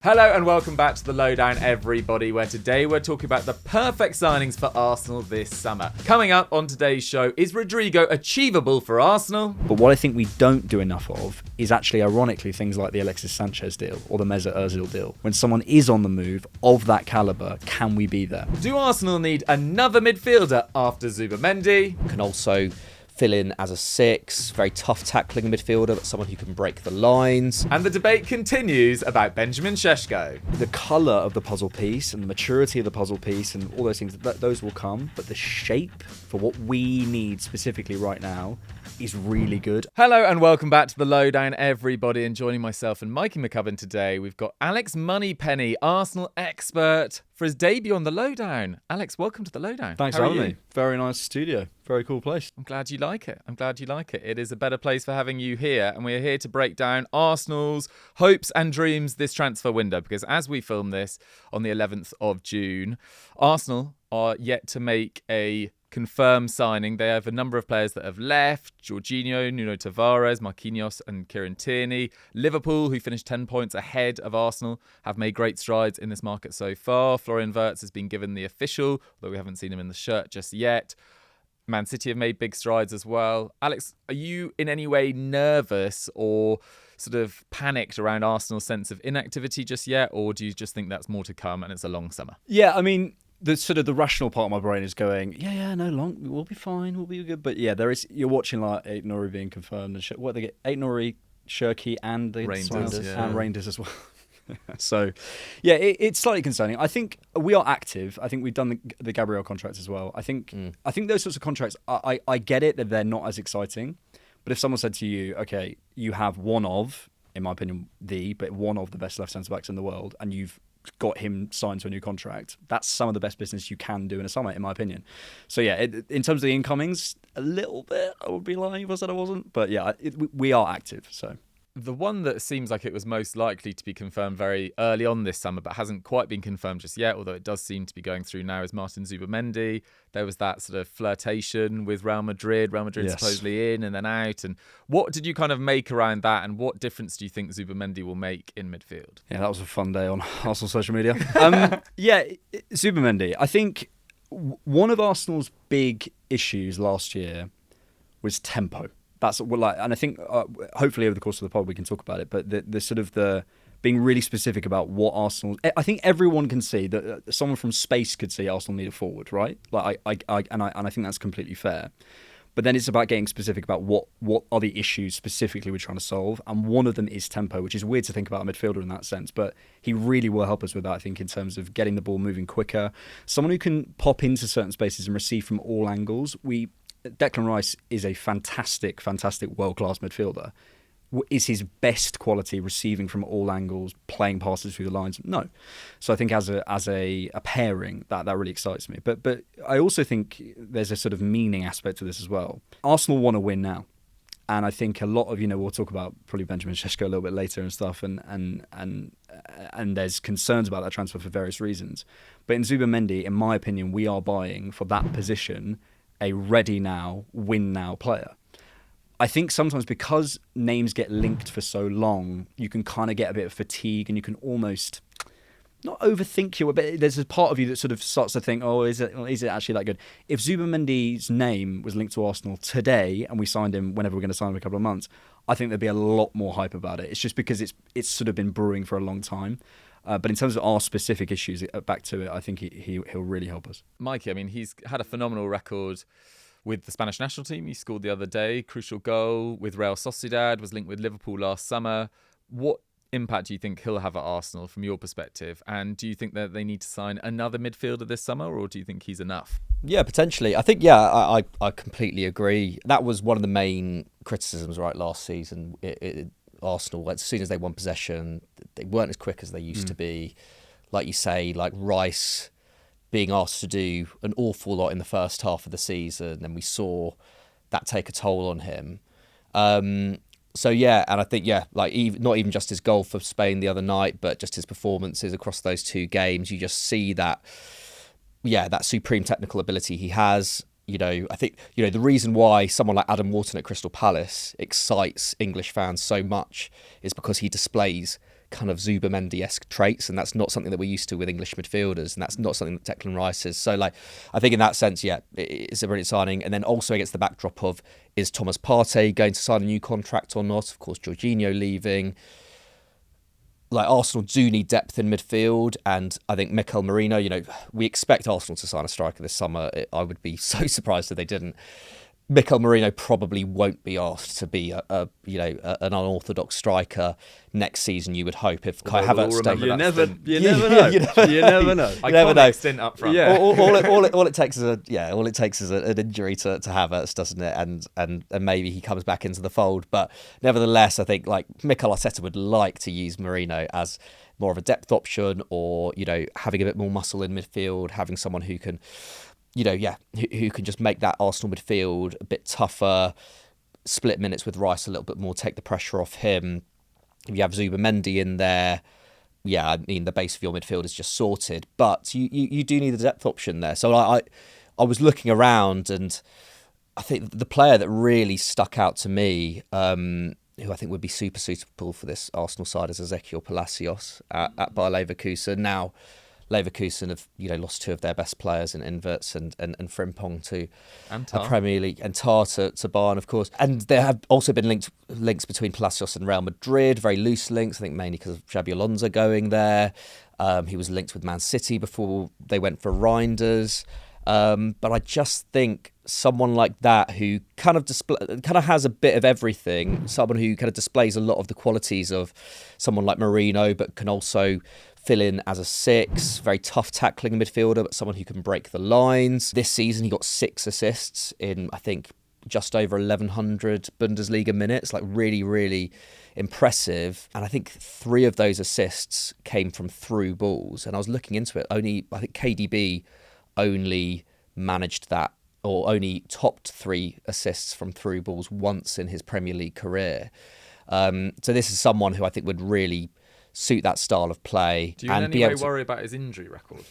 Hello and welcome back to the Lowdown, everybody, where today we're talking about the perfect signings for Arsenal this summer. Coming up on today's show, is Rodrygo achievable for Arsenal? But what I think we don't do enough of is actually, ironically, things like the Alexis Sanchez deal or the Mesut Ozil deal. When someone is on the move of that calibre, can we be there? Do Arsenal need another midfielder after Zubimendi? Can also fill in as a six, very tough tackling midfielder, but someone who can break the lines. And the debate continues about Benjamin Sesko. The colour of the puzzle piece and the maturity of the puzzle piece and all those things, those will come. But the shape for what we need specifically right now is really good. Hello and welcome back to the Lowdown, everybody. And joining myself and Mikey McCubbin today, we've got Alex Moneypenny, Arsenal expert, for his debut on the Lowdown. Alex, welcome to the Lowdown. Thanks for having me. Very nice studio. Very cool place. I'm glad you like it. It is a better place for having you here. And we're here to break down Arsenal's hopes and dreams this transfer window. Because as we film this on the 11th of June, Arsenal are yet to make a confirmed signing. They have a number of players that have left: Jorginho, Nuno Tavares, Marquinhos and Kieran Tierney. Liverpool, who finished 10 points ahead of Arsenal, have made great strides in this market so far. Florian Wirtz has been given the official, although we haven't seen him in the shirt just yet. Man City have made big strides as well. Alex, are you in any way nervous or sort of panicked around Arsenal's sense of inactivity just yet, or do you just think that's more to come and it's a long summer? Yeah, I mean, the rational part of my brain is going, we'll be fine, we'll be good. But yeah, you're watching like Aït-Nouri being confirmed and what they get, Aït-Nouri, Shirky and the Reinders as well. So, yeah, it's slightly concerning. I think we are active. I think we've done the Gabriel contracts as well. I think those sorts of contracts, I get it that they're not as exciting. But if someone said to you, okay, you have one of, in my opinion, one of the best left centre backs in the world, and you've got him signed to a new contract, that's some of the best business you can do in a summer, in my opinion. So yeah, in terms of the incomings, a little bit, I would be lying if I said I wasn't. But yeah, we are active, so. The one that seems like it was most likely to be confirmed very early on this summer, but hasn't quite been confirmed just yet, although it does seem to be going through now, is Martin Zubimendi. There was that sort of flirtation with Real Madrid. Real Madrid supposedly in and then out. And what did you kind of make around that? And what difference do you think Zubimendi will make in midfield? Yeah, that was a fun day on Arsenal social media. Zubimendi. I think one of Arsenal's big issues last year was tempo. That's what and I think hopefully over the course of the pod we can talk about it. But the being really specific about what Arsenal. I think everyone can see that someone from space could see Arsenal need a forward, right? Like I think that's completely fair. But then it's about getting specific about what are the issues specifically we're trying to solve, and one of them is tempo, which is weird to think about a midfielder in that sense. But he really will help us with that, I think, in terms of getting the ball moving quicker. Someone who can pop into certain spaces and receive from all angles. Declan Rice is a fantastic world-class midfielder. Is his best quality receiving from all angles, playing passes through the lines? No. So I think as a pairing, that really excites me. But I also think there's a sort of meaning aspect to this as well. Arsenal want to win now. And I think a lot of, we'll talk about probably Benjamin Sesko a little bit later and stuff, and there's concerns about that transfer for various reasons. But in Zubimendi, in my opinion, we are buying for that position a ready now, win now player. I think sometimes because names get linked for so long, you can kind of get a bit of fatigue and you can almost not overthink you, but there's a part of you that sort of starts to think, oh, is it actually that good? If Zubimendi's name was linked to Arsenal today and we signed him whenever we're going to sign him in a couple of months, I think there'd be a lot more hype about it. It's just because it's sort of been brewing for a long time. But in terms of our specific issues, back to it, I think he'll really help us. Mikey, I mean, he's had a phenomenal record with the Spanish national team. He scored the other day, crucial goal with Real Sociedad, was linked with Liverpool last summer. What impact do you think he'll have at Arsenal from your perspective? And do you think that they need to sign another midfielder this summer, or do you think he's enough? Yeah, potentially. I think, I completely agree. That was one of the main criticisms, right, last season. Arsenal, as soon as they won possession, they weren't as quick as they used to be. Like you say, like Rice being asked to do an awful lot in the first half of the season, and we saw that take a toll on him. So yeah, and I think not even just his goal for Spain the other night, but just his performances across those two games. You just see that supreme technical ability he has. I think the reason why someone like Adam Wharton at Crystal Palace excites English fans so much is because he displays kind of Zubimendi-esque traits, and that's not something that we're used to with English midfielders, and that's not something that Declan Rice is. So, like, I think in that sense, yeah, it's a brilliant signing. And then also against the backdrop of, is Thomas Partey going to sign a new contract or not? Of course, Jorginho leaving. Like, Arsenal do need depth in midfield, and I think Mikel Merino, you know, we expect Arsenal to sign a striker this summer. I would be so surprised if they didn't. Mikel Merino probably won't be asked to be an unorthodox striker next season. You would hope, if Kai Havertz stays. You never know. You never know. Iconic stint up front. Yeah. All it takes is an injury to Havertz, doesn't it? And maybe he comes back into the fold. But nevertheless, I think like Mikel Arteta would like to use Merino as more of a depth option, or, you know, having a bit more muscle in midfield, having someone who can, you know, who can just make that Arsenal midfield a bit tougher, split minutes with Rice a little bit more, take the pressure off him. If you have Zubimendi in there, I mean, the base of your midfield is just sorted. But you do need a depth option there. So I was looking around, and I think the player that really stuck out to me, who I think would be super suitable for this Arsenal side, is Exequiel Palacios at Bayer Leverkusen. Now, Leverkusen have, you know, lost two of their best players in Wirtz and Frimpong to a Premier League, and Tar to Bayern, of course. And there have also been links between Palacios and Real Madrid, very loose links, I think mainly because of Xabi Alonso going there. He was linked with Man City before they went for Reinders. But I just think someone like that, who kind of has a bit of everything, someone who kind of displays a lot of the qualities of someone like Merino, but can also fill in as a 6, very tough tackling midfielder, but someone who can break the lines. This season, he got 6 assists in, I think, just over 1,100 Bundesliga minutes, like really, really impressive. And I think 3 of those assists came from through balls. And I was looking into it, I think KDB only managed that, or only topped 3 assists from through balls once in his Premier League career. So this is someone who I think would really suit that style of play. Do you in any way worry about his injury record?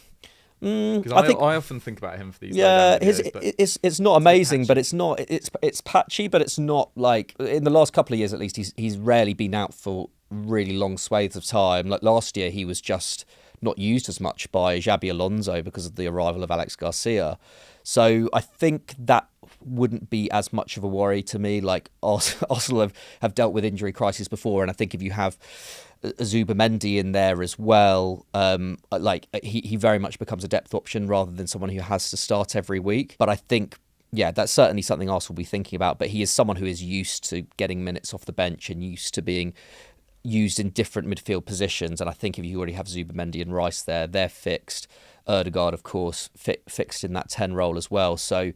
Because I often think about him for these. It's not amazing, but it's not. It's patchy, but it's not like, in the last couple of years at least, he's rarely been out for really long swathes of time. Like last year, he was just not used as much by Xabi Alonso because of the arrival of Alex Garcia. So I think that wouldn't be as much of a worry to me. Like Arsenal have dealt with injury crises before, and I think if you have Zubimendi in there as well, like he very much becomes a depth option rather than someone who has to start every week. But I think, that's certainly something Arsenal will be thinking about. But he is someone who is used to getting minutes off the bench and used to being used in different midfield positions. And I think if you already have Zubimendi and Rice there, they're fixed. Ødegaard, of course, fixed in that 10 role as well. So,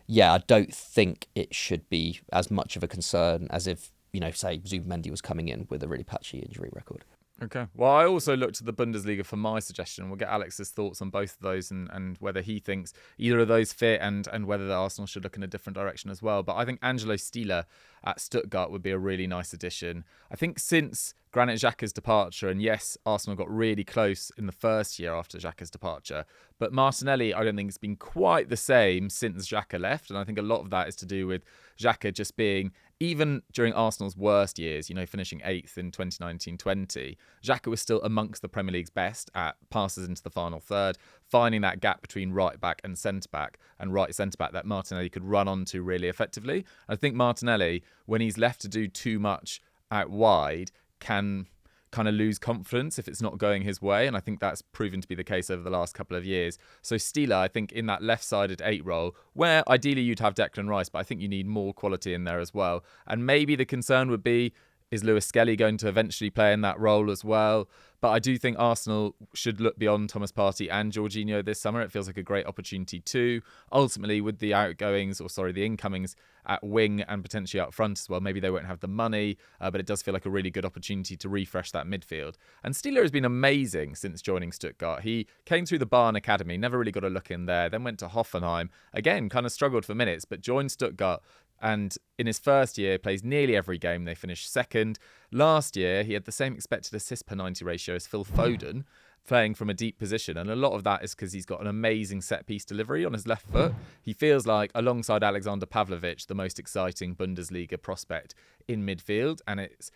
I don't think it should be as much of a concern as if, say Zubimendi was coming in with a really patchy injury record. Okay. Well, I also looked at the Bundesliga for my suggestion. We'll get Alex's thoughts on both of those and whether he thinks either of those fit and whether the Arsenal should look in a different direction as well. But I think Angelo Stiller at Stuttgart would be a really nice addition. I think since Granit Xhaka's departure, and yes, Arsenal got really close in the first year after Xhaka's departure, but Martinelli, I don't think it's been quite the same since Xhaka left. And I think a lot of that is to do with Xhaka just being, even during Arsenal's worst years, finishing 8th in 2019-20, Xhaka was still amongst the Premier League's best at passes into the final third, finding that gap between right back and centre back and right centre back that Martinelli could run onto really effectively. I think Martinelli, when he's left to do too much out wide, can kind of lose confidence if it's not going his way, and I think that's proven to be the case over the last couple of years. So Stiller, I think, in that left-sided 8 role, where ideally you'd have Declan Rice, but I think you need more quality in there as well. And maybe the concern would be, is Lewis-Skelly going to eventually play in that role as well? But I do think Arsenal should look beyond Thomas Partey and Jorginho this summer. It feels like a great opportunity too. Ultimately, with the the incomings at wing and potentially up front as well, maybe they won't have the money, but it does feel like a really good opportunity to refresh that midfield. And Stiller has been amazing since joining Stuttgart. He came through the Bayern Academy, never really got a look in there, then went to Hoffenheim. Again, kind of struggled for minutes, but joined Stuttgart. And in his first year, plays nearly every game. They finished second. Last year, he had the same expected assist per 90 ratio as Phil Foden, playing from a deep position. And a lot of that is because he's got an amazing set-piece delivery on his left foot. He feels like, alongside Alexander Pavlovic, the most exciting Bundesliga prospect in midfield. And it's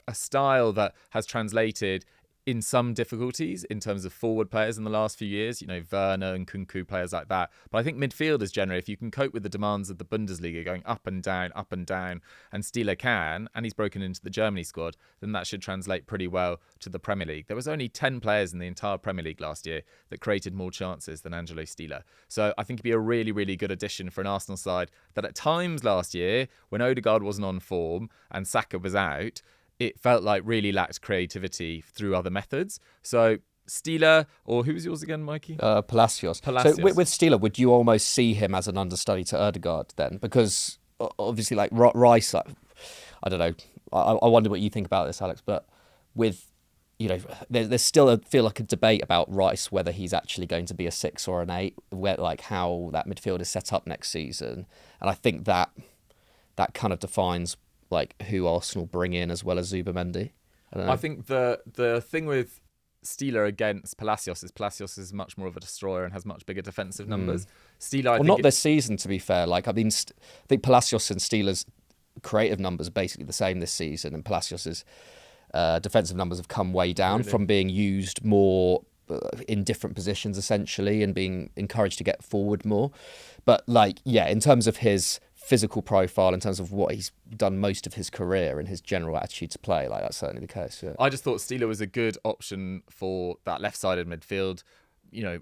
a style that has translated in some difficulties in terms of forward players in the last few years, Werner and Kunku, players like that. But I think midfielders generally, if you can cope with the demands of the Bundesliga going up and down, and Stiller can, and he's broken into the Germany squad, then that should translate pretty well to the Premier League. There was only 10 players in the entire Premier League last year that created more chances than Angelo Stiller. So I think he'd be a really, really good addition for an Arsenal side that at times last year, when Odegaard wasn't on form and Saka was out, it felt like really lacked creativity through other methods. So Stiller, or who was yours again, Mikey? Palacios. So with Stiller, would you almost see him as an understudy to Odegaard then? Because obviously, like Rice, I don't know. I wonder what you think about this, Alex. But with, there's still a debate about Rice, whether he's actually going to be a 6 or an 8, where like how that midfield is set up next season. And I think that kind of defines like who Arsenal bring in as well as Zubimendi. I think the thing with Stiller against Palacios is much more of a destroyer and has much bigger defensive numbers. Stiller, not this season, to be fair. Like I think Palacios and Stiller's creative numbers are basically the same this season, and Palacios's defensive numbers have come way down from being used more in different positions essentially and being encouraged to get forward more. But in terms of his physical profile, in terms of what he's done most of his career and his general attitude to play, that's certainly the case. Yeah. I just thought Stiller was a good option for that left-sided midfield.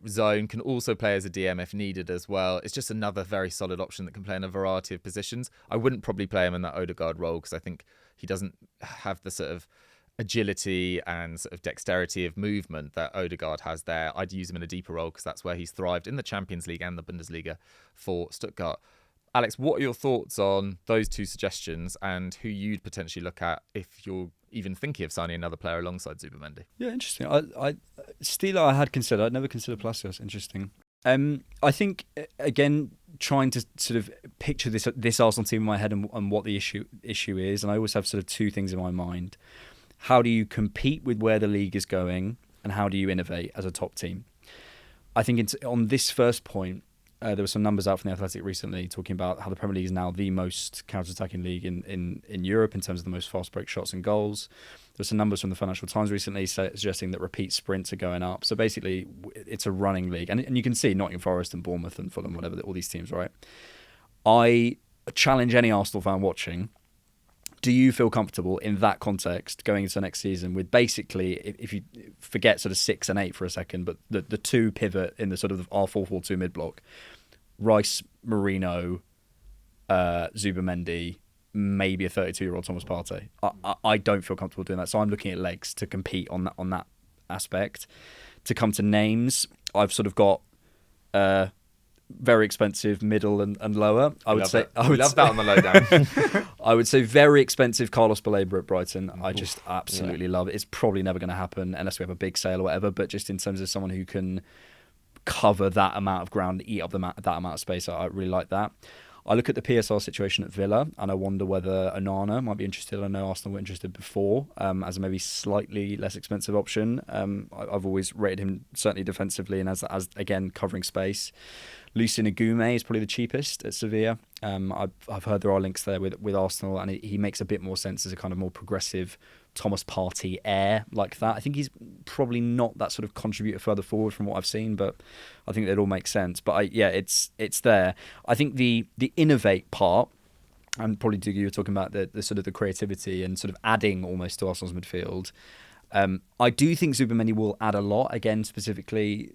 Zone can also play as a DM if needed as well. It's just another very solid option that can play in a variety of positions. I wouldn't probably play him in that Odegaard role because I think he doesn't have the sort of agility and sort of dexterity of movement that Odegaard has there. I'd use him in a deeper role because that's where he's thrived in the Champions League and the Bundesliga for Stuttgart. Alex, what are your thoughts on those two suggestions and who you'd potentially look at if you're even thinking of signing another player alongside Zubimendi? Yeah, interesting. Stiller I had considered. I'd never considered Palacios. Interesting. I think, again, trying to sort of picture this Arsenal team in my head and what the issue is, and I always have sort of two things in my mind. How do you compete with where the league is going, and how do you innovate as a top team? I think on this first point, there were some numbers out from The Athletic recently talking about how the Premier League is now the most counter-attacking league in Europe in terms of the most fast break shots and goals. There were some numbers from the Financial Times recently suggesting that repeat sprints are going up. So basically, it's a running league. And you can see Nottingham Forest and Bournemouth and Fulham, whatever, all these teams, right? I challenge any Arsenal fan watching, do you feel comfortable in that context going into next season with basically, if you forget sort of 6 and 8 for a second, but the two pivot in the sort of our 4-4-2 mid-block, Rice, Marino, Zubimendi, maybe a 32-year-old Thomas Partey. I don't feel comfortable doing that. So I'm looking at legs to compete on that aspect. To come to names, I've sort of got very expensive, middle and lower. I would say that on the lowdown. I would say very expensive Carlos Baleba at Brighton. I just absolutely love it. It's probably never going to happen unless we have a big sale or whatever. But just in terms of someone who can cover that amount of ground, eat up that amount of space, I really like that. I look at the PSR situation at Villa and I wonder whether Onana might be interested. I know Arsenal were interested before as a maybe slightly less expensive option. I've always rated him certainly defensively and as again covering space. Lucien Agume is probably the cheapest at Sevilla. I've heard there are links there with Arsenal, and he makes a bit more sense as a kind of more progressive Thomas Partey heir like that. I think he's probably not that sort of contributor further forward from what I've seen, but I think it all makes sense. But it's there. I think the innovate part, and probably Dougie, you were talking about the sort of the creativity and sort of adding almost to Arsenal's midfield. I do think Zubimendi will add a lot. Again, specifically,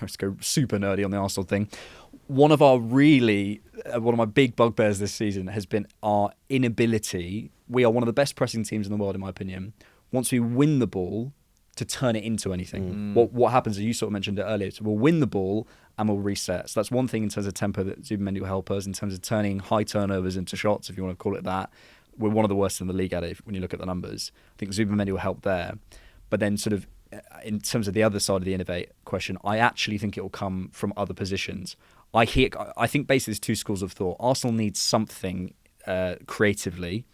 let's go super nerdy on the Arsenal thing. One of my big bugbears this season has been our inability. We are one of the best pressing teams in the world, in my opinion. Once we win the ball, to turn it into anything. What happens, as you sort of mentioned it earlier, so we'll win the ball and we'll reset. So that's one thing in terms of tempo that Zubimendi will help us in terms of turning high turnovers into shots, if you want to call it that. We're one of the worst in the league at it when you look at the numbers. I think Zubimendi will help there. But then sort of in terms of the other side of the innovate question, I actually think it will come from other positions. I think basically there's two schools of thought. Arsenal needs something creatively,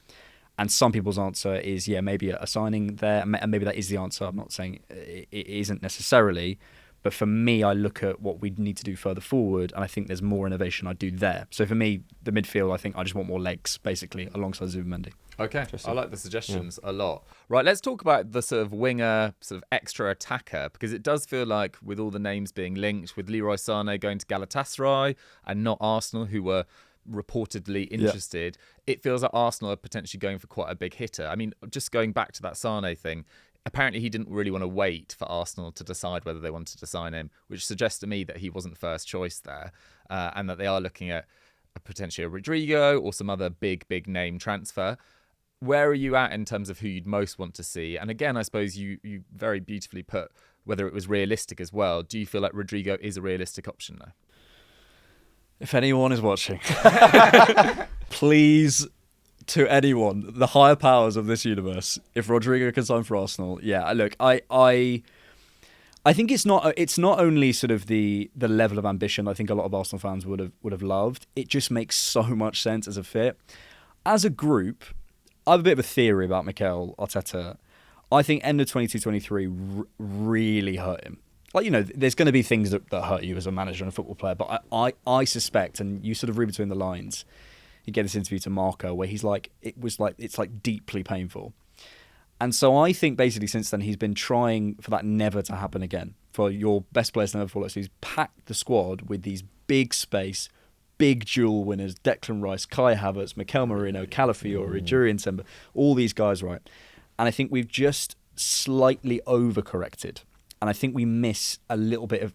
and some people's answer is, maybe a signing there, and maybe that is the answer. I'm not saying it isn't necessarily, But for me, I look at what we need to do further forward, and I think there's more innovation I do there. So for me, the midfield, I think I just want more legs, basically, alongside Zubimendi. Okay, I like the suggestions a lot. Right, let's talk about the sort of winger, sort of extra attacker, because it does feel like with all the names being linked, with Leroy Sané going to Galatasaray and not Arsenal, who were reportedly interested, it feels like Arsenal are potentially going for quite a big hitter. I mean, just going back to that Sané thing, apparently he didn't really want to wait for Arsenal to decide whether they wanted to sign him, which suggests to me that he wasn't first choice there, and that they are looking at potentially a Rodrygo or some other big name transfer. Where are you at in terms of who you'd most want to see? And again, I suppose you very beautifully put whether it was realistic as well. Do you feel like Rodrygo is a realistic option now? If anyone is watching, please, to anyone, the higher powers of this universe, if Rodrygo can sign for Arsenal, yeah, look, I think it's not only sort of the level of ambition I think a lot of Arsenal fans would have loved. It just makes so much sense as a fit. As a group, I have a bit of a theory about Mikel Arteta. I think end of 22-23 really hurt him. Like, there's going to be things that hurt you as a manager and a football player, but I suspect, and you sort of read between the lines, you get this interview to Marco where he's like, it's deeply painful. And so I think basically since then he's been trying for that never to happen again, for your best players to never fall out. So he's packed the squad with these big space, big dual winners, Declan Rice, Kai Havertz, Mikel Merino, Calafiori, Jurriën Timber, all these guys, right? And I think we've just slightly overcorrected. And I think we miss a little bit of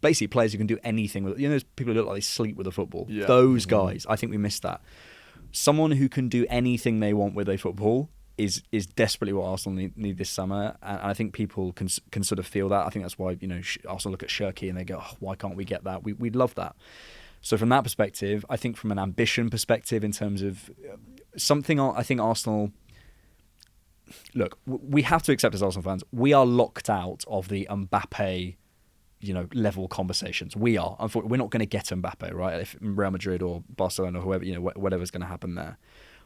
basically players who can do anything with it. Those people who look like they sleep with a football. Yeah. Those guys, I think we missed that. Someone who can do anything they want with a football is desperately what Arsenal need this summer. And I think people can sort of feel that. I think that's why, Arsenal look at Shirky and they go, oh, why can't we get that? We'd love that. So from that perspective, I think from an ambition perspective in terms of something, I think Arsenal... Look, we have to accept as Arsenal fans, we are locked out of the Mbappe, level conversations. We are. Unfortunately, we're not going to get Mbappe, right? If Real Madrid or Barcelona or whoever, whatever's going to happen there.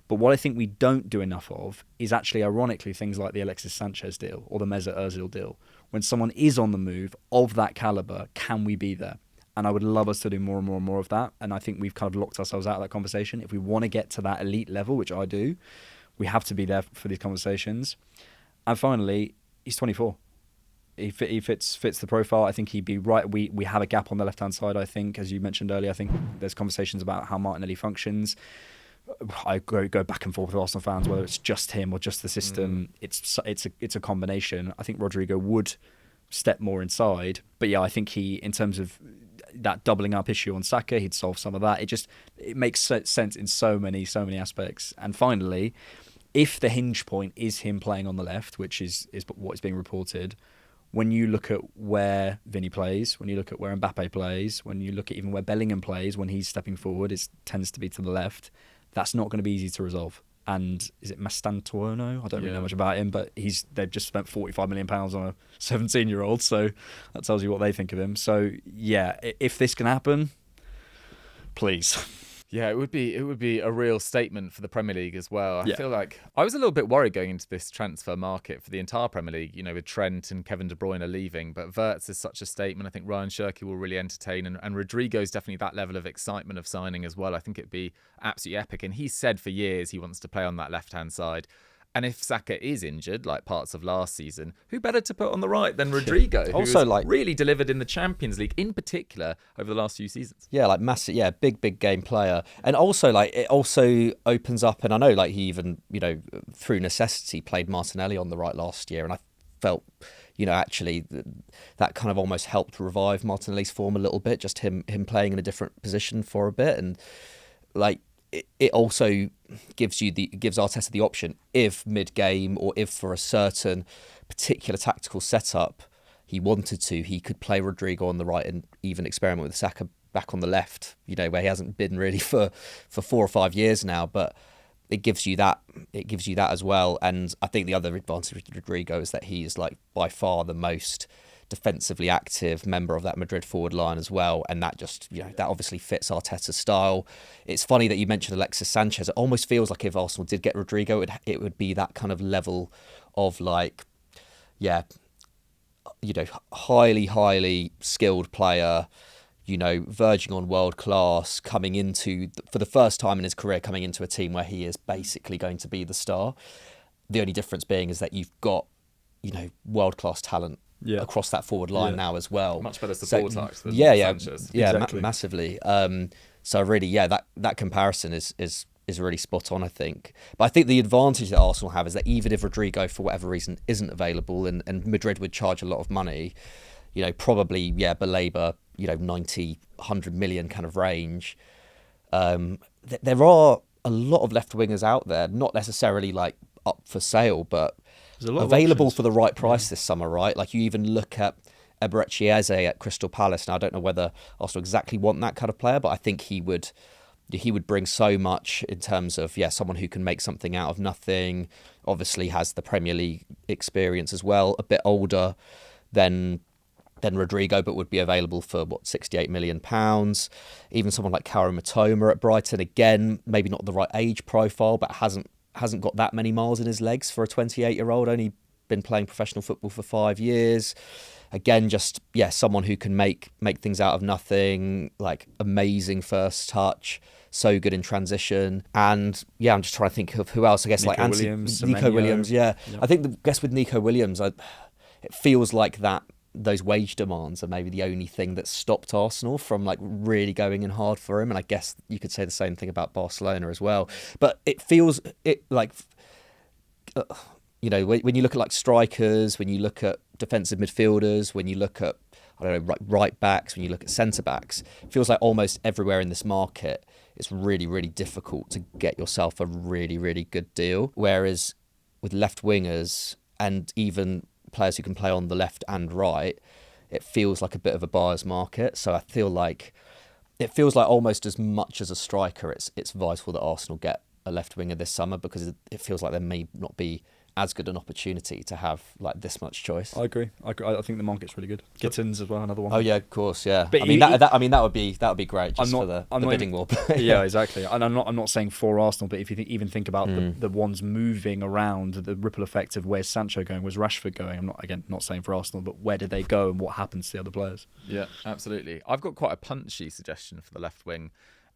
But what I think we don't do enough of is actually, ironically, things like the Alexis Sanchez deal or the Mesut Ozil deal. When someone is on the move of that caliber, can we be there? And I would love us to do more and more and more of that. And I think we've kind of locked ourselves out of that conversation. If we want to get to that elite level, which I do, we have to be there for these conversations. And finally, he's 24. He fits the profile. I think he'd be right. We have a gap on the left-hand side, I think, as you mentioned earlier. I think there's conversations about how Martinelli functions. I go back and forth with Arsenal fans, whether it's just him or just the system. It's a combination. I think Rodrygo would step more inside. But yeah, I think he, in terms of that doubling up issue on Saka, he'd solve some of that. It makes sense in so many aspects. And finally, if the hinge point is him playing on the left, which is what is being reported, when you look at where Vinny plays, when you look at where Mbappe plays, when you look at even where Bellingham plays, when he's stepping forward, it tends to be to the left. That's not going to be easy to resolve. And is it Mastantuono? I don't really know much about him, but they've just spent £45 million on a 17-year-old, so that tells you what they think of him. So yeah, if this can happen, please. Yeah, it would be a real statement for the Premier League as well. I feel like I was a little bit worried going into this transfer market for the entire Premier League, with Trent and Kevin De Bruyne leaving. But Wirtz is such a statement. I think Ryan Shirky will really entertain. And Rodrygo is definitely that level of excitement of signing as well. I think it'd be absolutely epic. And he's said for years he wants to play on that left-hand side. And if Saka is injured, like parts of last season, who better to put on the right than Rodrygo, who has really delivered in the Champions League, in particular, over the last few seasons? Yeah, massive, big game player. And also, it also opens up, and I know, he even, through necessity, played Martinelli on the right last year, and I felt, actually, that kind of almost helped revive Martinelli's form a little bit, just him playing in a different position for a bit, and, it also gives Arteta the option, if mid-game or if for a certain particular tactical setup he wanted to, he could play Rodrygo on the right and even experiment with Saka back on the left, where he hasn't been really for 4 or 5 years now. But it gives you that as well. And I think the other advantage with Rodrygo is that he is by far the most defensively active member of that Madrid forward line as well, and that just that obviously fits Arteta's style. It's funny that you mentioned Alexis Sanchez. It almost feels like if Arsenal did get Rodrygo, it would be that kind of level of highly skilled player, verging on world class, coming into, for the first time in his career, coming into a team where he is basically going to be the star. The only difference being is that you've got, world class talent across that forward line now as well. Much better support arcs than Sanchez. Exactly. Massively. So really, that comparison is really spot on, I think. But I think the advantage that Arsenal have is that even if Rodrygo, for whatever reason, isn't available and Madrid would charge a lot of money, probably, belabour, 90, 100 million kind of range. There are a lot of left wingers out there, not necessarily like up for sale, but available for the right price this summer, right? Like you even look at Eberechi Eze at Crystal Palace. Now, I don't know whether Arsenal exactly want that kind of player, but I think he would bring so much in terms of, someone who can make something out of nothing, obviously has the Premier League experience as well, a bit older than Rodrygo, but would be available for, £68 million. Even someone like Kaoru Mitoma at Brighton, again, maybe not the right age profile, but hasn't got that many miles in his legs for a 28-year-old, only been playing professional football for 5 years. Again, just, someone who can make things out of nothing, like amazing first touch, so good in transition. And I'm just trying to think of who else. I guess Nico like Williams, Nico Williams, Yep. I think with Nico Williams, it feels like those wage demands are maybe the only thing that stopped Arsenal from like really going in hard for him. And I guess you could say the same thing about Barcelona as well. But it feels like, when you look at like strikers, when you look at defensive midfielders, when you look at, right backs, when you look at centre backs, it feels like almost everywhere in this market, it's really, really difficult to get yourself a really, really good deal. Whereas with left wingers and even players who can play on the left and right, it feels like a bit of a buyer's market. So I feel like it feels like almost as much as a striker, it's vital that Arsenal get a left winger this summer, because it feels like there may not be as good an opportunity to have like this much choice. I agree. I think the market's really good. Gittins as well, another one. Oh yeah, of course, yeah. But that would be great just for the bidding war. Yeah, exactly. And I'm not saying for Arsenal, but if you even think about the ones moving around, the ripple effect of where's Sancho going, where's Rashford going. I'm not saying for Arsenal, but where did they go and what happens to the other players? Yeah, absolutely. I've got quite a punchy suggestion for the left wing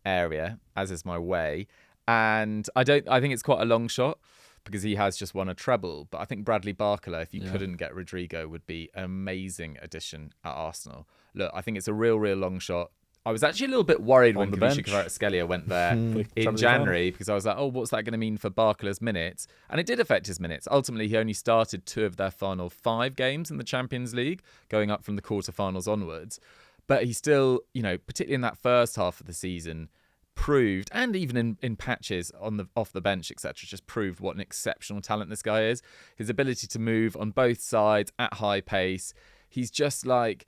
area, as is my way, and I think it's quite a long shot, because he has just won a treble. But I think Bradley Barcola, if you couldn't get Rodrygo, would be an amazing addition at Arsenal. Look, I think it's a real long shot. I was actually a little bit worried when Kvaratskhelia went there in January, because I was like, what's that going to mean for Barcola's minutes? And it did affect his minutes. Ultimately, he only started 2 of their final 5 games in the Champions League, going up from the quarterfinals onwards. But he still, particularly in that first half of the season, proved, and even in patches off the bench, etc., just proved what an exceptional talent this guy is. His ability to move on both sides at high pace. He's just like,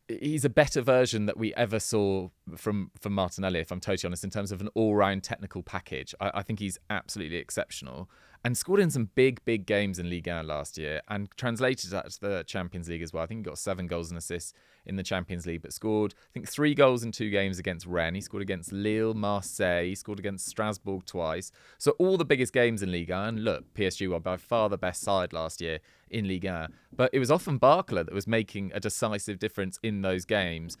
he's a better version that we ever saw from Martinelli, if I'm totally honest, in terms of an all-round technical package. I think he's absolutely exceptional, and scored in some big games in Ligue 1 last year, and translated that to the Champions League as well. I think he got 7 goals and assists in the Champions League, but scored, I think, 3 goals in 2 games against Rennes. He scored against Lille, Marseille. He scored against Strasbourg twice. So all the biggest games in Ligue 1. And look, PSG were by far the best side last year in Ligue 1. But it was often Barcola that was making a decisive difference in those games.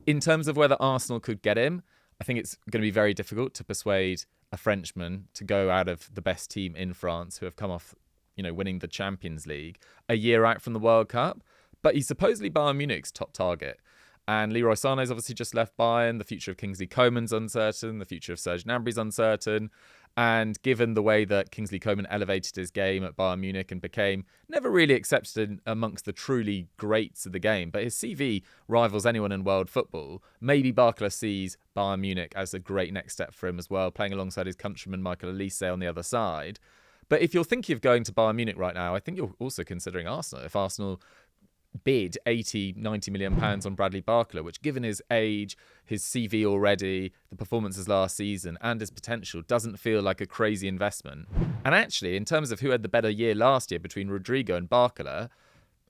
In terms of whether Arsenal could get him, I think it's going to be very difficult to persuade a Frenchman to go out of the best team in France, who have come off, winning the Champions League a year out from the World Cup. But he's supposedly Bayern Munich's top target. And Leroy Sané's obviously just left Bayern. The future of Kingsley Coman's uncertain. The future of Serge Gnabry's uncertain. And given the way that Kingsley Coman elevated his game at Bayern Munich and became never really accepted amongst the truly greats of the game, but his CV rivals anyone in world football, maybe Barcola sees Bayern Munich as a great next step for him as well, playing alongside his countryman Michael Olise on the other side. But if you're thinking of going to Bayern Munich right now, I think you're also considering Arsenal. If Arsenal bid 80, 90 million pounds on Bradley Barcola, which, given his age, his CV already, the performances last season, and his potential, doesn't feel like a crazy investment. And actually, in terms of who had the better year last year between Rodrygo and Barcola,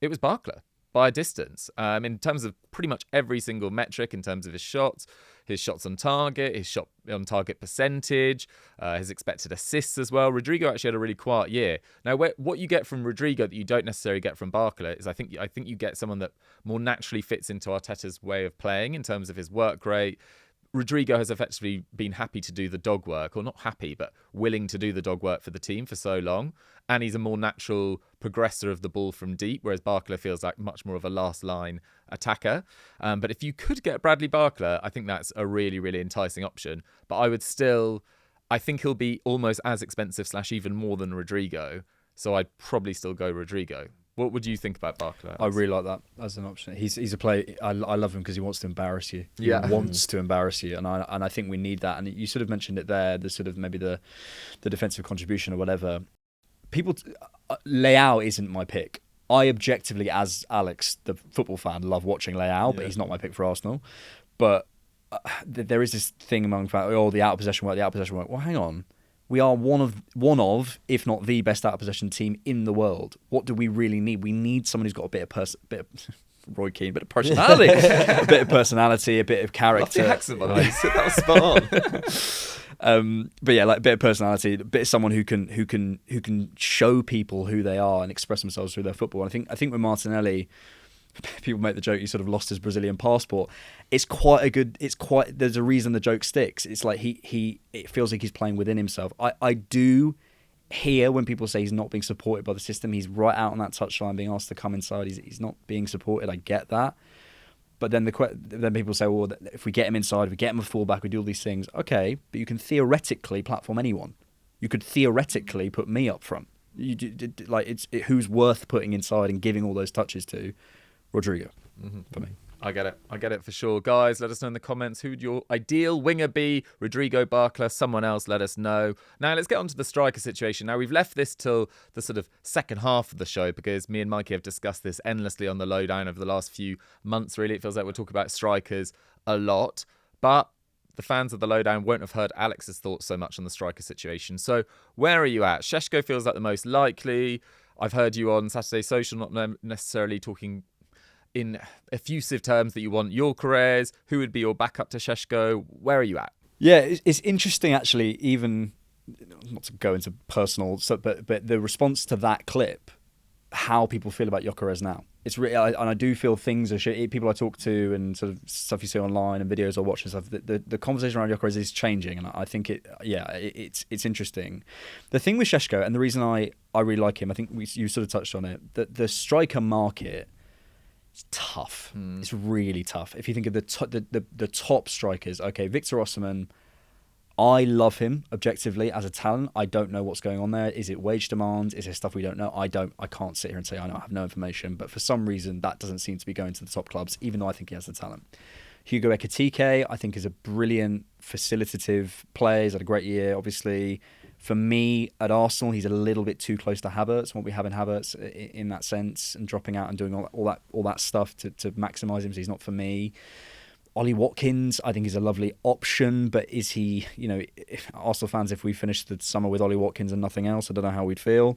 it was Barcola. by a distance. In terms of pretty much every single metric, in terms of his shots on target, his shot on target percentage, his expected assists as well. Rodrygo actually had a really quiet year. Now, what you get from Rodrygo that you don't necessarily get from Barcola is I think you get someone that more naturally fits into Arteta's way of playing in terms of his work rate. Rodrygo has effectively been happy to do the dog work, or not happy, but willing to do the dog work for the team for so long. And he's a more natural progressor of the ball from deep, whereas Barcola feels like much more of a last line attacker. But if you could get Bradley Barcola, I think that's a really, really enticing option. But I think he'll be almost as expensive / even more than Rodrygo. So I'd probably still go Rodrygo. What would you think about Barcola? I really like that as an option. He's a player. I love him because he wants to embarrass you. He Yeah. wants to embarrass you, and I think we need that. And you sort of mentioned it there. The sort of maybe the defensive contribution or whatever. Leao isn't my pick. I objectively, as Alex, the football fan, love watching Leao, but he's not my pick for Arsenal. But there is this thing among fans. Oh, the out of possession work. The out of possession work. Well, hang on. We are one of, if not the best out of possession team in the world. What do we really need? We need someone who's got a bit of Roy Keane, bit of personality, a bit of personality, a bit of character. Love the accent, by the way. That was spot on. But yeah, like a bit of personality, a bit of someone who can show people who they are and express themselves through their football. And I think with Martinelli, people make the joke he sort of lost his Brazilian passport. There's a reason the joke sticks. It's like it feels like he's playing within himself. I do hear when people say he's not being supported by the system. He's right out on that touchline being asked to come inside. He's not being supported. I get that. But then people say, well, if we get him inside, we get him a fullback, we do all these things. Okay, but you can theoretically platform anyone. You could theoretically put me up front. Who's worth putting inside and giving all those touches to? Rodrygo, for me. I get it for sure. Guys, let us know in the comments who'd your ideal winger be. Rodrygo, Barcola, someone else, let us know. Now, let's get on to the striker situation. Now, we've left this till the sort of second half of the show because me and Mikey have discussed this endlessly on the Lowdown over the last few months, really. It feels like we're talking about strikers a lot. But the fans of the Lowdown won't have heard Alex's thoughts so much on the striker situation. So, where are you at? Sesko feels like the most likely. I've heard you on Saturday Social not necessarily talking in effusive terms that you want Gyokeres. Who would be your backup to Sesko? Where are you at? Yeah, it's interesting actually, even not to go into personal, but the response to that clip, how people feel about Gyokeres now. It's really, and I do feel things are people I talk to and sort of stuff you see online and videos I watch and stuff. The conversation around Gyokeres is changing, and I think it's interesting. The thing with Sesko, and the reason I really like him, I think you sort of touched on it, that the striker market. It's tough. It's really tough. If you think of the top strikers, okay, Victor Osimhen, I love him objectively as a talent. I don't know what's going on there. Is it wage demands? Is there stuff we don't know? I can't sit here and say I know. I have no information. But for some reason, that doesn't seem to be going to the top clubs, even though I think he has the talent. Hugo Ekitike, I think, is a brilliant facilitative player. He's had a great year, obviously. For me, at Arsenal, he's a little bit too close to Havertz, what we have in Havertz in that sense, and dropping out and doing all that stuff to maximise him, so he's not for me. Ollie Watkins, I think, is a lovely option, but is he, Arsenal fans, if we finish the summer with Ollie Watkins and nothing else, I don't know how we'd feel.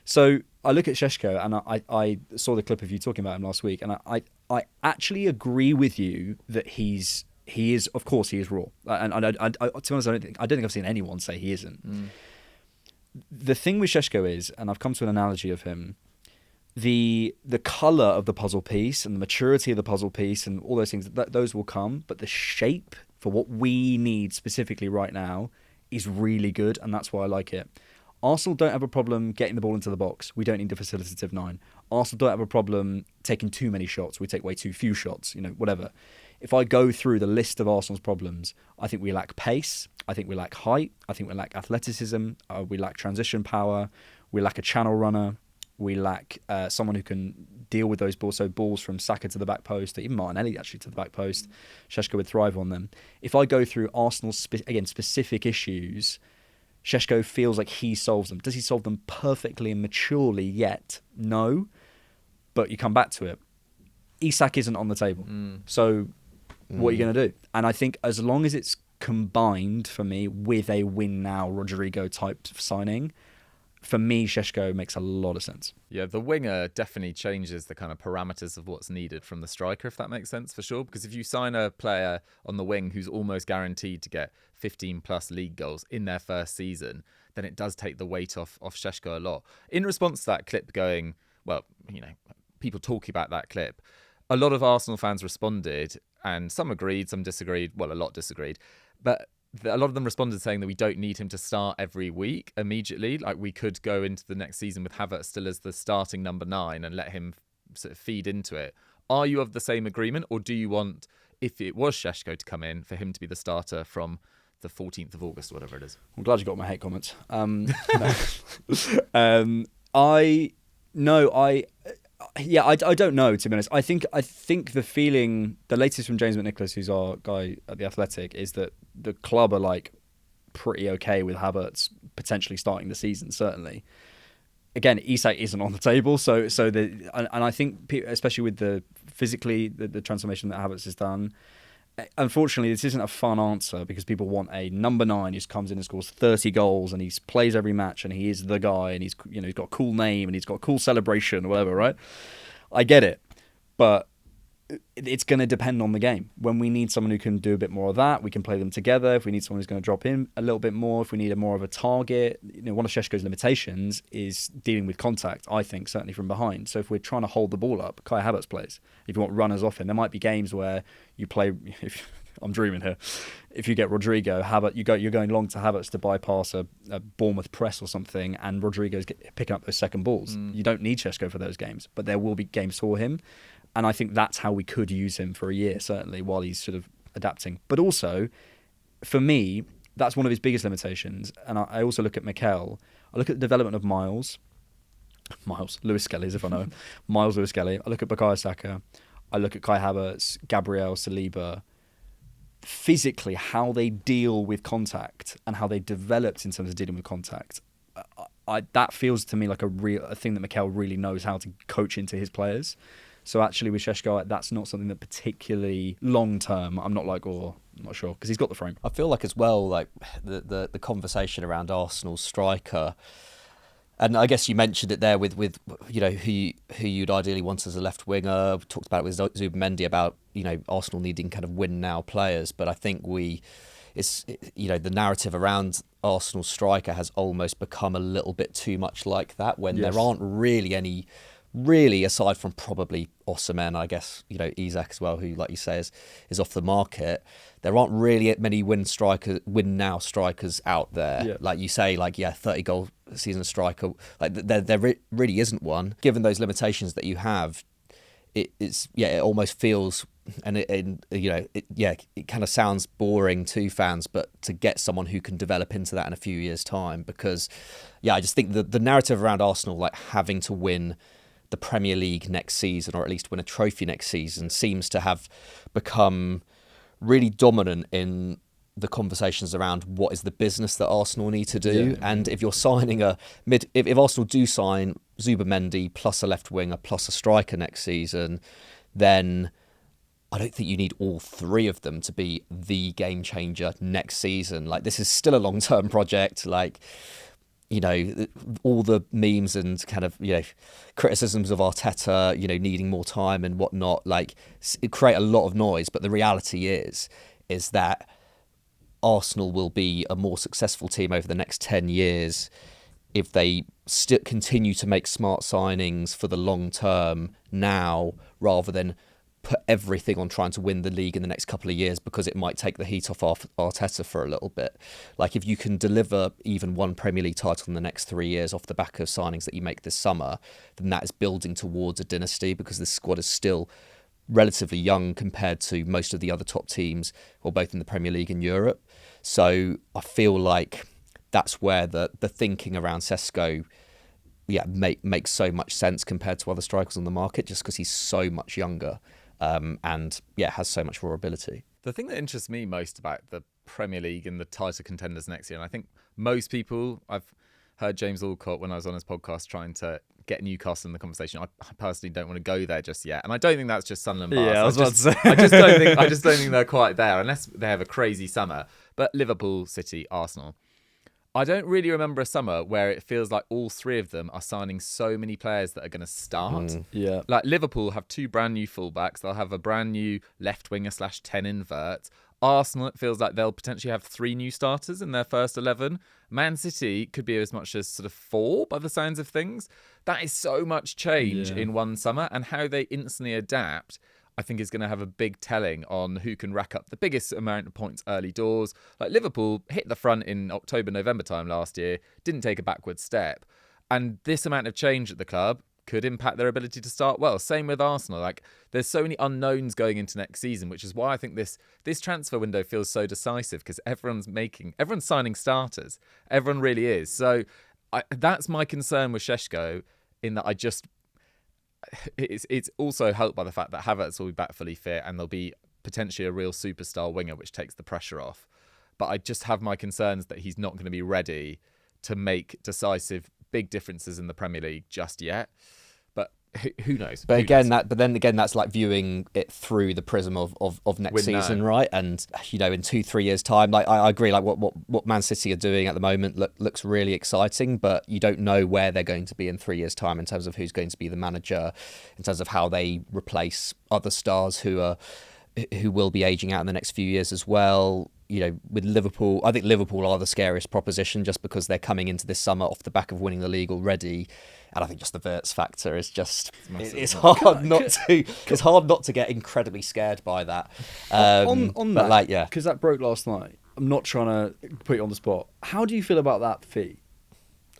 So I look at Sesko, and I saw the clip of you talking about him last week, and I actually agree with you that he is, of course, he is raw. And to be honest, I don't think I've seen anyone say he isn't. The thing with Sesko is, and I've come to an analogy of him, the colour of the puzzle piece and the maturity of the puzzle piece and all those things, those will come, but the shape for what we need specifically right now is really good, and that's why I like it. Arsenal don't have a problem getting the ball into the box. We don't need a facilitative nine. Arsenal don't have a problem taking too many shots. We take way too few shots, whatever. If I go through the list of Arsenal's problems, I think we lack pace, I think we lack height, I think we lack athleticism, we lack transition power, we lack a channel runner, we lack someone who can deal with those balls, so balls from Saka to the back post, even Martinelli actually to the back post. Sesko would thrive on them. If I go through Arsenal's, specific issues, Sesko feels like he solves them. Does he solve them perfectly and maturely yet? No. But you come back to it. Isak isn't on the table. So what are you going to do? And I think as long as it's combined for me with a win now Rodrygo type signing, for me, Sesko makes a lot of sense. Yeah, the winger definitely changes the kind of parameters of what's needed from the striker, if that makes sense, for sure. Because if you sign a player on the wing who's almost guaranteed to get 15 plus league goals in their first season, then it does take the weight off Sesko a lot. In response to that clip going, well, people talking about that clip, a lot of Arsenal fans responded, and some agreed, some disagreed, well, a lot disagreed, but a lot of them responded saying that we don't need him to start every week immediately. Like, we could go into the next season with Havertz still as the starting number 9 and let him sort of feed into it. Are you of the same agreement, or do you want, if it was Sesko to come in, for him to be the starter from the 14th of August, or whatever it is? I'm glad you got my hate comments. I don't know, to be honest. I think the feeling, the latest from James McNicholas, who's our guy at The Athletic, is that the club are like pretty okay with Havertz potentially starting the season, certainly. Again, Isak isn't on the table, and I think, especially with the transformation that Havertz has done, unfortunately, this isn't a fun answer, because people want a number 9 who comes in and scores 30 goals and he plays every match and he is the guy and he's got a cool name and he's got a cool celebration or whatever, right? I get it, but it's going to depend on the game. When we need someone who can do a bit more of that, we can play them together. If we need someone who's going to drop in a little bit more, if we need more of a target, one of Šeško's limitations is dealing with contact, I think, certainly from behind. So if we're trying to hold the ball up, Kai Havertz plays. If you want runners off him, there might be games where you play, I'm dreaming here, if you get Rodrygo, you're going long to Havertz to bypass a Bournemouth press or something, and Rodrygo's picking up those second balls. You don't need Šeško for those games, but there will be games for him. And I think that's how we could use him for a year, certainly, while he's sort of adapting. But also, for me, that's one of his biggest limitations. And I also look at Mikel. I look at the development of Lewis-Skelly, as if I know him. Lewis-Skelly. I look at Bukayo Saka. I look at Kai Havertz, Gabriel, Saliba. Physically, how they deal with contact and how they developed in terms of dealing with contact. That feels to me like a thing that Mikel really knows how to coach into his players. So actually with Šeško, that's not something that particularly long-term, I'm not sure, because he's got the frame. I feel like as well, like the conversation around Arsenal's striker, and I guess you mentioned it there with who you'd ideally want as a left winger. We talked about it with Zubimendi about, Arsenal needing kind of win now players, but I think the narrative around Arsenal's striker has almost become a little bit too much like that, when there aren't really any. Really, aside from probably Osimhen, I guess, Isak as well, who, like you say, is off the market, there aren't really many win now strikers out there. Yeah. Like you say, 30-goal season striker, like there really isn't one. Given those limitations that you have, it almost feels, and it kind of sounds boring to fans, but to get someone who can develop into that in a few years' time, because, I just think the narrative around Arsenal, like having to win the Premier League next season, or at least win a trophy next season, seems to have become really dominant in the conversations around what is the business that Arsenal need to do. Yeah. And if you're signing if Arsenal do sign Zubimendi plus a left winger plus a striker next season, then I don't think you need all three of them to be the game changer next season. Like, this is still a long-term project. Like, all the memes and kind of, criticisms of Arteta, needing more time and whatnot, like, it create a lot of noise. But the reality is that Arsenal will be a more successful team over the next 10 years if they still continue to make smart signings for the long term now, rather than put everything on trying to win the league in the next couple of years, because it might take the heat off Arteta for a little bit. Like, if you can deliver even one Premier League title in the next 3 years off the back of signings that you make this summer, then that is building towards a dynasty, because this squad is still relatively young compared to most of the other top teams, or both in the Premier League and Europe. So I feel like that's where the thinking around Sesko makes so much sense compared to other strikers on the market, just because he's so much younger. And has so much more ability. The thing that interests me most about the Premier League and the title contenders next year, and I think most people, I've heard James Alcott when I was on his podcast trying to get Newcastle in the conversation. I personally don't want to go there just yet, and I don't think that's just Sunderland bias. Yeah, I was about to say. I just don't think they're quite there unless they have a crazy summer. But Liverpool, City, Arsenal, I don't really remember a summer where it feels like all three of them are signing so many players that are going to start. Yeah. Like Liverpool have 2 brand new fullbacks. They'll have a brand new left winger /10 invert. Arsenal, it feels like they'll potentially have 3 new starters in their first 11. Man City could be as much as sort of 4 by the sounds of things. That is so much change in one summer, and how they instantly adapt, I think, is going to have a big telling on who can rack up the biggest amount of points early doors. Like Liverpool hit the front in October, November time last year, didn't take a backward step. And this amount of change at the club could impact their ability to start well. Same with Arsenal. Like, there's so many unknowns going into next season, which is why I think this transfer window feels so decisive, because everyone's signing starters. Everyone really is. So that's my concern with Sesko, in that it's also helped by the fact that Havertz will be back fully fit, and there'll be potentially a real superstar winger, which takes the pressure off. But I just have my concerns that he's not going to be ready to make decisive big differences in the Premier League just yet. But who knows? But then again, that's like viewing it through the prism of next season, right? And in 2-3 years' time, like I agree, like what Man City are doing at the moment looks really exciting, but you don't know where they're going to be in 3 years' time in terms of who's going to be the manager, in terms of how they replace other stars who will be aging out in the next few years as well. With Liverpool, I think Liverpool are the scariest proposition, just because they're coming into this summer off the back of winning the league already. And I think just the Wirtz factor is just, it's hard not to get incredibly scared by that. On that, because that broke last night. I'm not trying to put you on the spot. How do you feel about that fee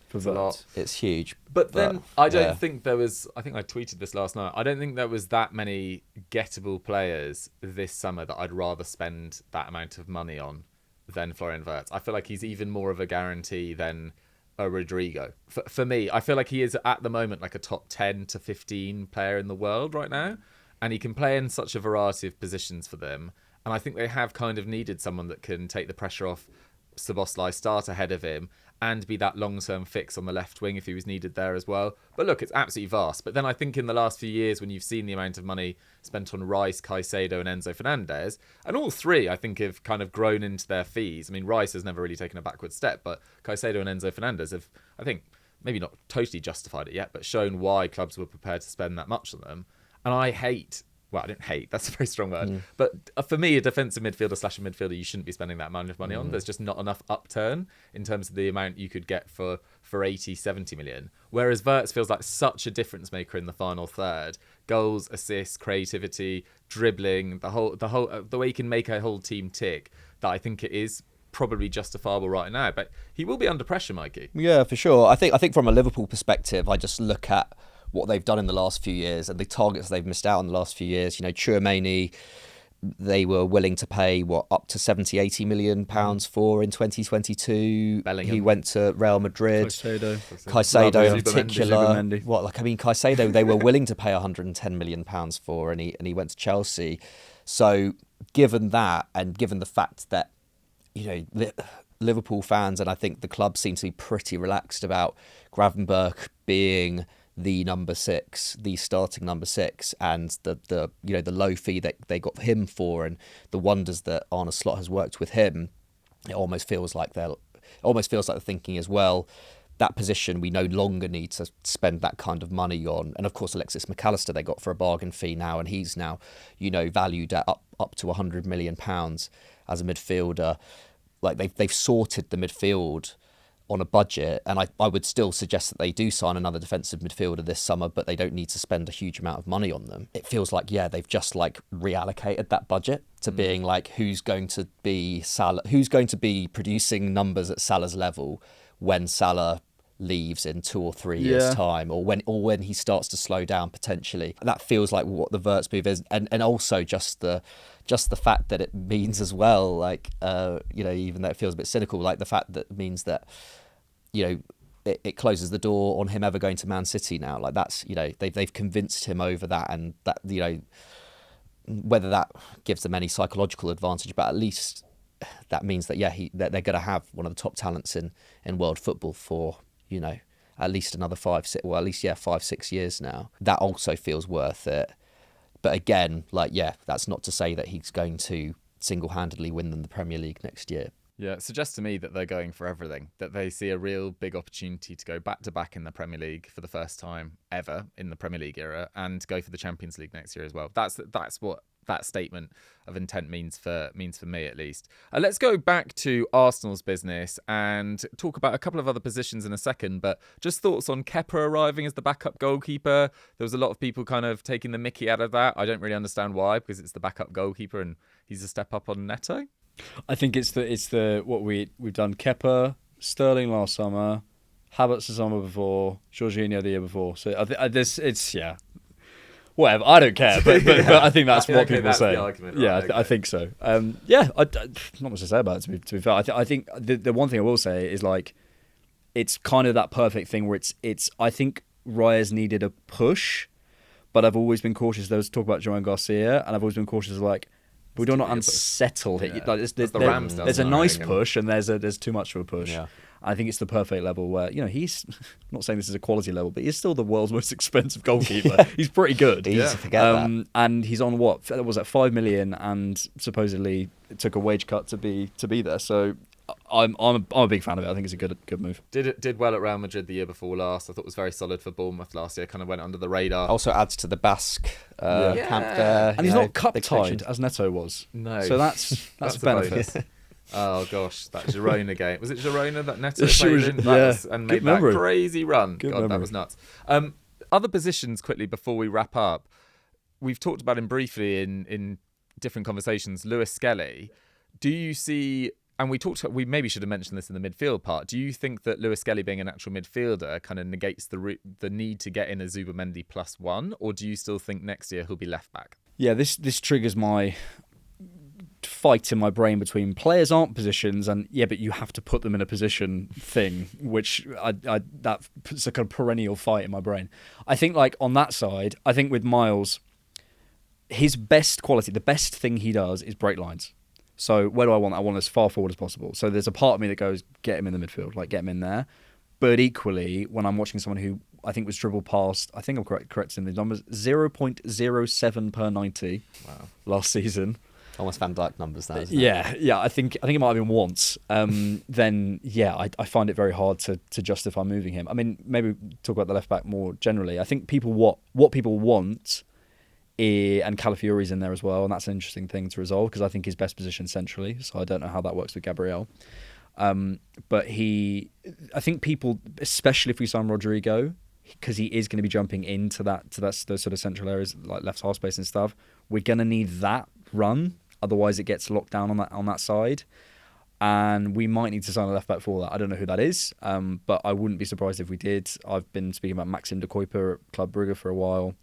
for Wirtz? It's huge. But then I don't think there was, I think I tweeted this last night, I don't think there was that many gettable players this summer that I'd rather spend that amount of money on than Florian Wirtz. I feel like he's even more of a guarantee than a Rodrygo. For me, I feel like he is at the moment like a top 10 to 15 player in the world right now, and he can play in such a variety of positions for them. And I think they have kind of needed someone that can take the pressure off Szoboszlai, start ahead of him, and be that long-term fix on the left wing if he was needed there as well. But look, it's absolutely vast. But then I think in the last few years, when you've seen the amount of money spent on Rice, Caicedo and Enzo Fernandez, and all three, I think, have kind of grown into their fees. I mean, Rice has never really taken a backward step, but Caicedo and Enzo Fernandez have, I think, maybe not totally justified it yet, but shown why clubs were prepared to spend that much on them. And I don't hate, that's a very strong word. But for me, a defensive midfielder / a midfielder, you shouldn't be spending that amount of money on. There's just not enough upturn in terms of the amount you could get for 80, 70 million. Whereas Wirtz feels like such a difference maker in the final third. Goals, assists, creativity, dribbling, the way he can make a whole team tick, that I think it is probably justifiable right now. But he will be under pressure, Mikey. Yeah, for sure. I think from a Liverpool perspective, I just look at what they've done in the last few years and the targets they've missed out on the last few years. Tchouameni, they were willing to pay up to 70-80 million pounds for in 2022. Bellingham. He went to Real Madrid. Caicedo in particular. Caicedo, they were willing to pay 110 million pounds for, and he went to Chelsea. So given that, and given the fact that Liverpool fans, and I think the club, seem to be pretty relaxed about Gravenberch being the number 6, the starting number 6, and the low fee that they got him for, and the wonders that Arne Slot has worked with him, it almost feels like they're thinking as well, that position we no longer need to spend that kind of money on. And of course, Alexis McAllister they got for a bargain fee now, and he's now valued at up to 100 million pounds as a midfielder. Like they've sorted the midfield on a budget, and I would still suggest that they do sign another defensive midfielder this summer, but they don't need to spend a huge amount of money on them. It feels like they've just reallocated that budget to being who's going to be producing numbers at Salah's level when Salah leaves in 2 or 3 years' time, or when he starts to slow down potentially. That feels like what the Wirtz move is, and also just the fact that it means as well, even though it feels a bit cynical, the fact that it means that it closes the door on him ever going to Man City now. That's they've convinced him over that, and that whether that gives them any psychological advantage, but at least that means that that they're going to have one of the top talents in world football for at least another 5-6 years now. That also feels worth it. But again, that's not to say that he's going to single-handedly win them the Premier League next year. Yeah, it suggests to me that they're going for everything, that they see a real big opportunity to go back-to-back in the Premier League for the first time ever in the Premier League era and go for the Champions League next year as well. That's what that statement of intent means for me, at least. Let's go back to Arsenal's business and talk about a couple of other positions in a second, but just thoughts on Kepa arriving as the backup goalkeeper. There was a lot of people kind of taking the mickey out of that. I don't really understand why, because it's the backup goalkeeper and he's a step up on Neto. I think it's the what we've done. Kepa, Sterling last summer, Havertz the summer before, Jorginho the year before. So it's whatever. I don't care, but I think that's what people say. I think so. Not much to say about it. To be fair, I think the one thing I will say is like it's kind of that perfect thing where it's. I think Raya's needed a push, but I've always been cautious. There was talk about Joan Garcia, and I've always been cautious like. We do not unsettle it. Yeah. Like, there's a nice push and there's too much of a push. Yeah. I think it's the perfect level where he's I'm not saying this is a quality level, but he's still the world's most expensive goalkeeper. Yeah. He's pretty good. Easy to forget that. And he's on what was that 5 million, and supposedly it took a wage cut to be there. So I'm a big fan of it. I think it's a good move. Did well at Real Madrid the year before last. I thought it was very solid for Bournemouth last year. Kind of went under the radar. Also adds to the Basque camp there. And he's not cup tied as Neto was. No. So that's a benefit. Oh gosh, that Girona game. Was it Girona that Neto played in? And made that crazy run. God, that was nuts. Other positions quickly before we wrap up. We've talked about him briefly in different conversations. Lewis-Skelly. Do you see? And we maybe should have mentioned this in the midfield part. Do you think that Lewis-Skelly being an actual midfielder kind of negates the need to get in a Zubimendi +1, or do you still think next year he'll be left back? Yeah, this triggers my fight in my brain between players aren't positions and but you have to put them in a position thing, which that's a kind of perennial fight in my brain. I think like on that side, I think with Miles, his best quality, the best thing he does is break lines. So where do I want? I want as far forward as possible. So there's a part of me that goes, get him in the midfield, like get him in there. But equally, when I'm watching someone who I think was dribbled past, I think I'm correct in the numbers, 0.07 per 90 last season. Almost Van Dijk numbers, that, isn't it? Yeah. I think it might have been once. Then I find it very hard to justify moving him. I mean, maybe talk about the left back more generally. I think what people want. And Calafiori's in there as well, and that's an interesting thing to resolve because I think his best position centrally, so I don't know how that works with Gabriel. But I think people, especially if we sign Rodrygo, because he is going to be jumping into those sort of central areas like left half space and stuff, we're going to need that run, otherwise it gets locked down on that side. And we might need to sign a left back for that. I don't know who that is, but I wouldn't be surprised if we did. I've been speaking about Maxim de Kuyper at Club Brugge for a while.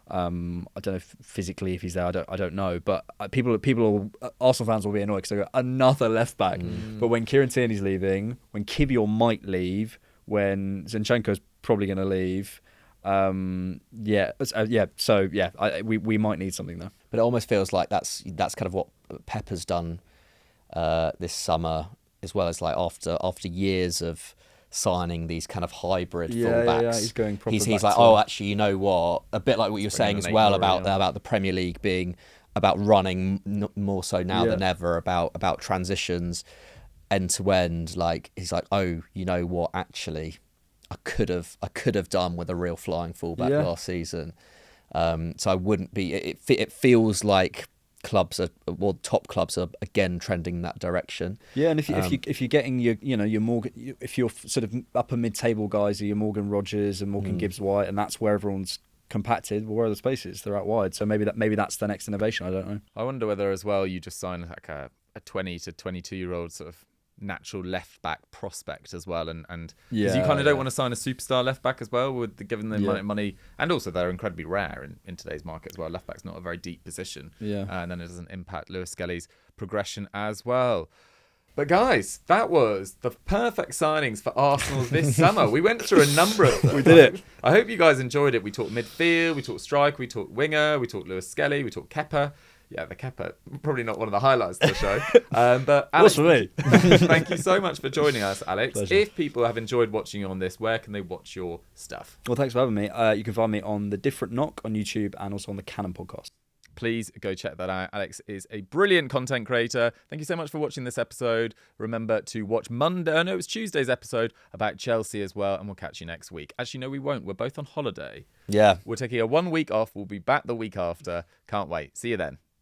I don't know if physically if he's there. I don't know. But Arsenal fans will be annoyed because they go another left back. But when Kieran Tierney's leaving, when Kivior might leave, when Zinchenko's probably going to leave, we might need something there. But it almost feels like that's kind of what Pep has done this summer, as well as like after years of signing these kind of hybrid fullbacks. Yeah, he's going proper. He's like, oh, actually, you know what? A bit like what you're saying as well about the Premier League being about running more so now than ever, about transitions end to end. Like he's like, oh, you know what? Actually, I could have done with a real flying fullback last season. So I wouldn't be. It feels like top clubs are again trending in that direction. Yeah, and if you're getting your Morgan, if you're sort of upper mid-table guys, are your Morgan Rogers and Morgan Gibbs White, and that's where everyone's compacted. Well, where are the spaces? They're out wide. So maybe that's the next innovation. I don't know. I wonder whether as well you just sign like a 20 to 22-year-old sort of natural left back prospect as well, and because you kind of don't want to sign a superstar left back as well, with given the amount of money, and also they're incredibly rare in today's market as well. Left back's not a very deep position, and then it doesn't impact Lewis-Skelly's progression as well. But guys, that was the perfect signings for Arsenal this summer. We went through a number of them. We did it. I hope you guys enjoyed it. We talked midfield, we talked striker, we talked winger, we talked Lewis-Skelly, we talked Kepa. Yeah, the Kepa, probably not one of the highlights of the show. But Alex, for me. Thank you so much for joining us, Alex. Pleasure. If people have enjoyed watching you on this, where can they watch your stuff? Well, thanks for having me. You can find me on The Different Knock on YouTube and also on the Canon podcast. Please go check that out. Alex is a brilliant content creator. Thank you so much for watching this episode. Remember to watch it was Tuesday's episode about Chelsea as well, and we'll catch you next week. Actually, no, we won't. We're both on holiday. Yeah. We're taking a 1 week off. We'll be back the week after. Can't wait. See you then.